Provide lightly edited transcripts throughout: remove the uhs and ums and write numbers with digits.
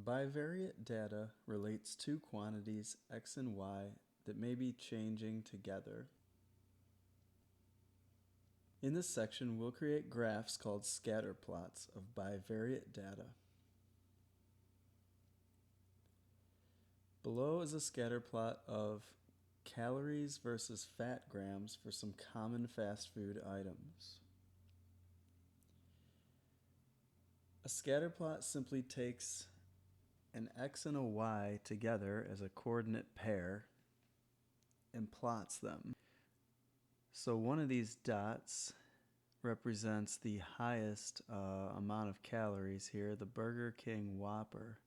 Bivariate data relates two quantities x and y that may be changing together. In this section, we'll create graphs called scatterplots of bivariate data. Below is a scatterplot of calories versus fat grams for some common fast food items. A scatterplot simply takes an x and a y together as a coordinate pair and plots them. So one of these dots represents the highest amount of calories here, the Burger King Whopper.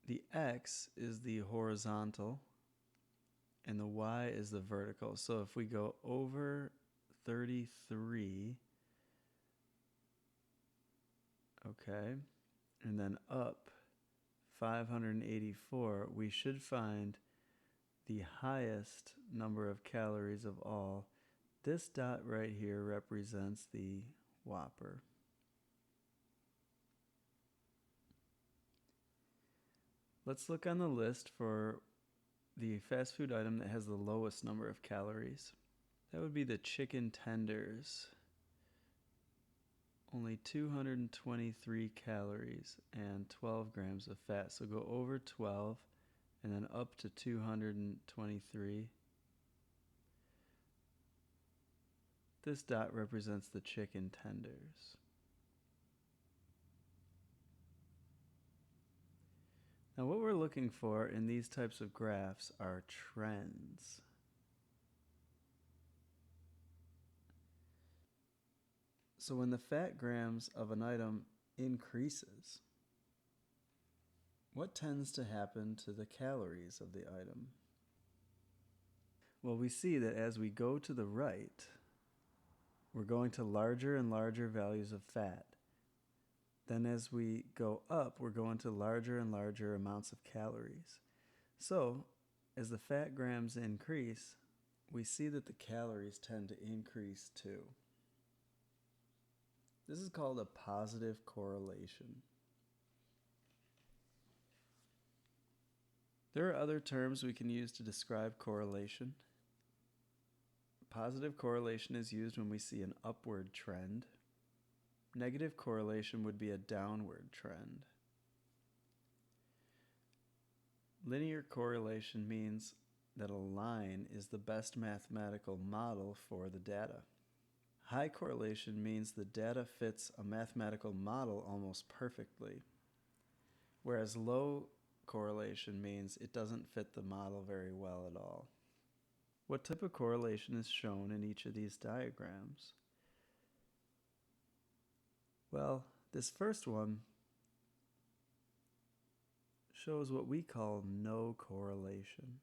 The x is the horizontal and the y is the vertical. So if we go over 33, okay, and then up 584, we should find the highest number of calories of all. This dot right here represents the Whopper. Let's look on the list for the fast food item that has the lowest number of calories. That would be the chicken tenders. Only 223 calories and 12 grams of fat. So go over 12 and then up to 223. This dot represents the chicken tenders. Now what we're looking for in these types of graphs are trends. So when the fat grams of an item increases, what tends to happen to the calories of the item? Well, we see that as we go to the right, we're going to larger and larger values of fat. Then as we go up, we're going to larger and larger amounts of calories. So as the fat grams increase, we see that the calories tend to increase too. This is called a positive correlation. There are other terms we can use to describe correlation. Positive correlation is used when we see an upward trend. Negative correlation would be a downward trend. Linear correlation means that a line is the best mathematical model for the data. High correlation means the data fits a mathematical model almost perfectly, whereas low correlation means it doesn't fit the model very well at all. What type of correlation is shown in each of these diagrams? Well, this first one shows what we call no correlation.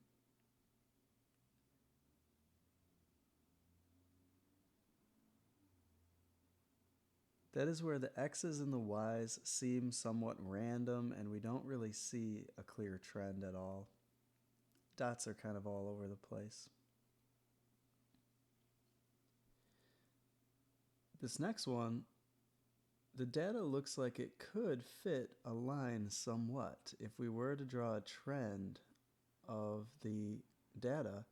That is where the x's and the y's seem somewhat random and we don't really see a clear trend at all. Dots are kind of all over the place. This next one, the data looks like it could fit a line somewhat. If we were to draw a trend of the data,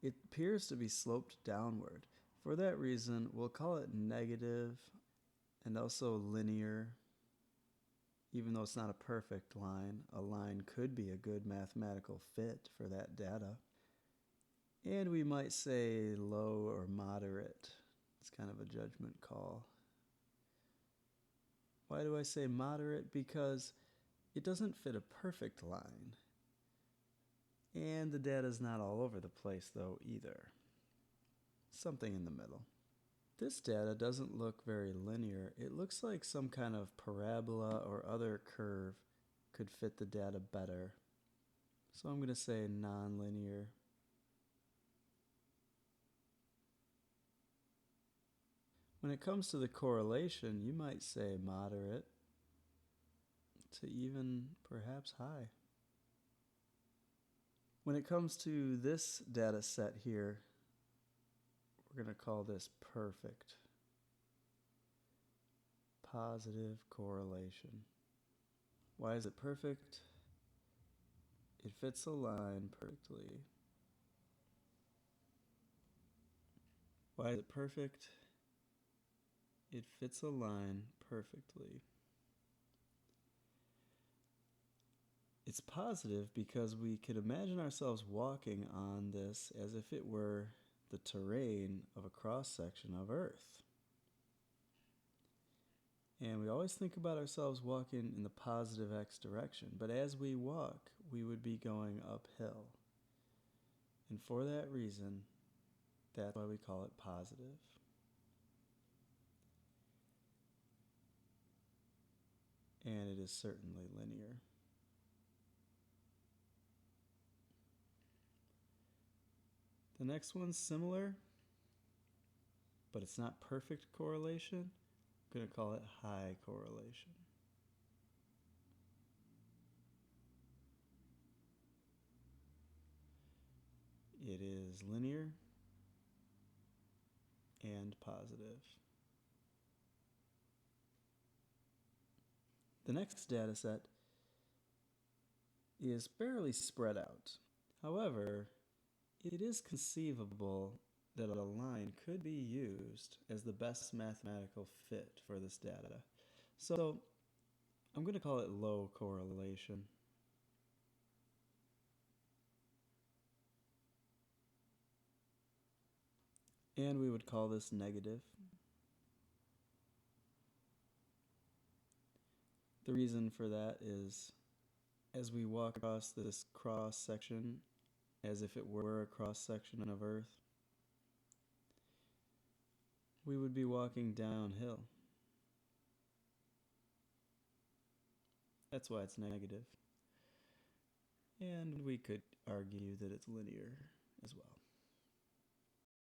it appears to be sloped downward. For that reason, we'll call it negative and also linear. Even though it's not a perfect line, a line could be a good mathematical fit for that data. And we might say low or moderate. It's kind of a judgment call. Why do I say moderate? Because it doesn't fit a perfect line. And the data's not all over the place though either. Something in the middle. This data doesn't look very linear. It looks like some kind of parabola or other curve could fit the data better. So I'm going to say nonlinear. When it comes to the correlation, you might say moderate to even perhaps high. When it comes to this data set here, we're going to call this perfect. positive correlation. Why is it perfect? It fits a line perfectly. Why is it perfect? It fits a line perfectly. It's positive because we could imagine ourselves walking on this as if it were the terrain of a cross-section of Earth. And we always think about ourselves walking in the positive X direction, but as we walk, we would be going uphill. And for that reason, that's why we call it positive. And it is certainly linear. The next one's similar, but it's not perfect correlation. I'm going to call it high correlation. It is linear and positive. The next data set is fairly spread out. However, it is conceivable that a line could be used as the best mathematical fit for this data. So I'm going to call it low correlation. And we would call this negative. The reason for that is as we walk across this cross section, as if it were a cross section of Earth, we would be walking downhill. That's why it's negative. And we could argue that it's linear as well.